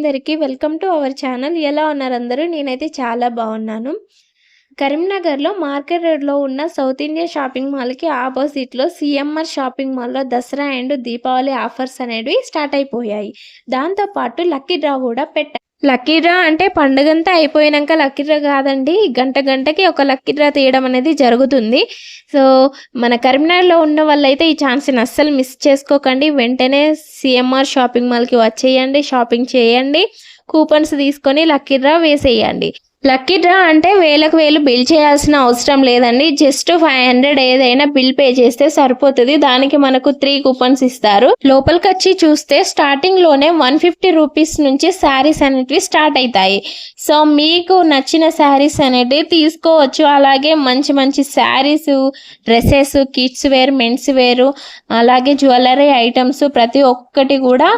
అందరికీ welcome to our channel. ఎలా ఉన్నారు అందరూ? నేనైతే చాలా బాగున్నాను. కరీంనగర్లో మార్కెట్ రోడ్లో ఉన్న సౌత్ ఇండియా షాపింగ్ మాల్కి ఆపోజిట్లో సిఎంఆర్ షాపింగ్ మాల్లో దసరా అండ్ దీపావళి ఆఫర్స్ అనేవి స్టార్ట్ అయిపోయాయి. దాంతోపాటు లక్కీ డ్రా కూడా పెట్టారు. లక్కీ డ్రా అంటే పండుగంతా అయిపోయినాక లక్కీ డ్రా కాదండి, గంటకి ఒక లక్కీ డ్రా తీయడం అనేది జరుగుతుంది. సో మన కరీంనగర్లో ఉన్న వాళ్ళైతే ఈ ఛాన్స్ని అస్సలు మిస్ చేసుకోకండి. వెంటనే సిఎంఆర్ షాపింగ్ మాల్కి వచ్చేయండి, షాపింగ్ చేయండి, కూపన్స్ తీసుకొని లక్కీ డ్రా వేసేయండి. లక్కీ డ్రా అంటే వేలకు వేలు బిల్ చేయాల్సిన అవసరం లేదండి. జస్ట్ 500 ఏదైనా బిల్ పే చేస్తే సరిపోతుంది. దానికి మనకు 3 కూపన్స్ ఇస్తారు. లోపలికి వచ్చి చూస్తే స్టార్టింగ్ లోనే 150 రూపీస్ నుంచి శారీస్ అనేటివి స్టార్ట్ అవుతాయి. సో మీకు నచ్చిన శారీస్ అనేటివి తీసుకోవచ్చు. అలాగే మంచి మంచి saris, dresses, kids wear, men's wear, అలాగే జ్యువెలరీ ఐటమ్స్ ప్రతి ఒక్కటి కూడా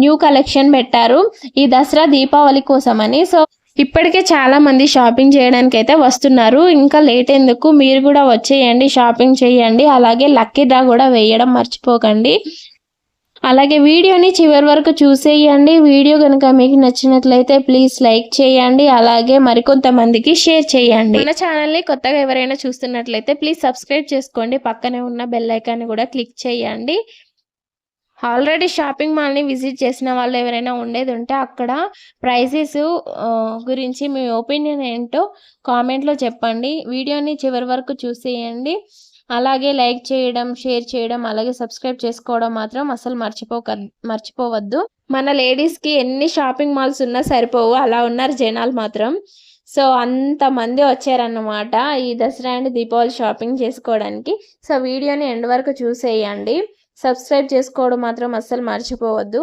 న్యూ కలెక్షన్ పెట్టారు ఈ దసరా దీపావళి కోసమని. సో ఇప్పటికే చాలా మంది షాపింగ్ చేయడానికి అయితే వస్తున్నారు. ఇంకా లేట్ ఎందుకు, మీరు కూడా వచ్చేయండి, షాపింగ్ చేయండి. అలాగే లక్కీ డ్రా కూడా వేయడం మర్చిపోకండి. అలాగే వీడియోని చివరి వరకు చూసేయండి. వీడియో కనుక మీకు నచ్చినట్లయితే ప్లీజ్ లైక్ చేయండి. అలాగే మరికొంతమందికి షేర్ చేయండి. మన ఛానల్ని కొత్తగా ఎవరైనా చూస్తున్నట్లయితే ప్లీజ్ సబ్స్క్రైబ్ చేసుకోండి. పక్కనే ఉన్న బెల్ ఐకాన్ని కూడా క్లిక్ చేయండి. ఆల్రెడీ షాపింగ్ మాల్ని విజిట్ చేసిన వాళ్ళు ఎవరైనా ఉండేది ఉంటే అక్కడ ప్రైజెస్ గురించి మీ ఒపీనియన్ ఏంటో కామెంట్లో చెప్పండి. వీడియోని చివరి వరకు చూసేయండి. అలాగే లైక్ చేయడం, షేర్ చేయడం, అలాగే సబ్స్క్రైబ్ చేసుకోవడం మాత్రం అసలు మర్చిపోవద్దు. మన లేడీస్కి ఎన్ని షాపింగ్ మాల్స్ ఉన్నా సరిపోవు, అలా ఉన్నారు జనాలు మాత్రం. సో అంతమంది వచ్చారన్నమాట ఈ దసరా అండ్ దీపావళి షాపింగ్ చేసుకోవడానికి. సో వీడియోని ఎండ్ వరకు చూసేయండి. సబ్స్క్రైబ్ చేసుకోవడం మాత్రం అస్సలు మర్చిపోవద్దు.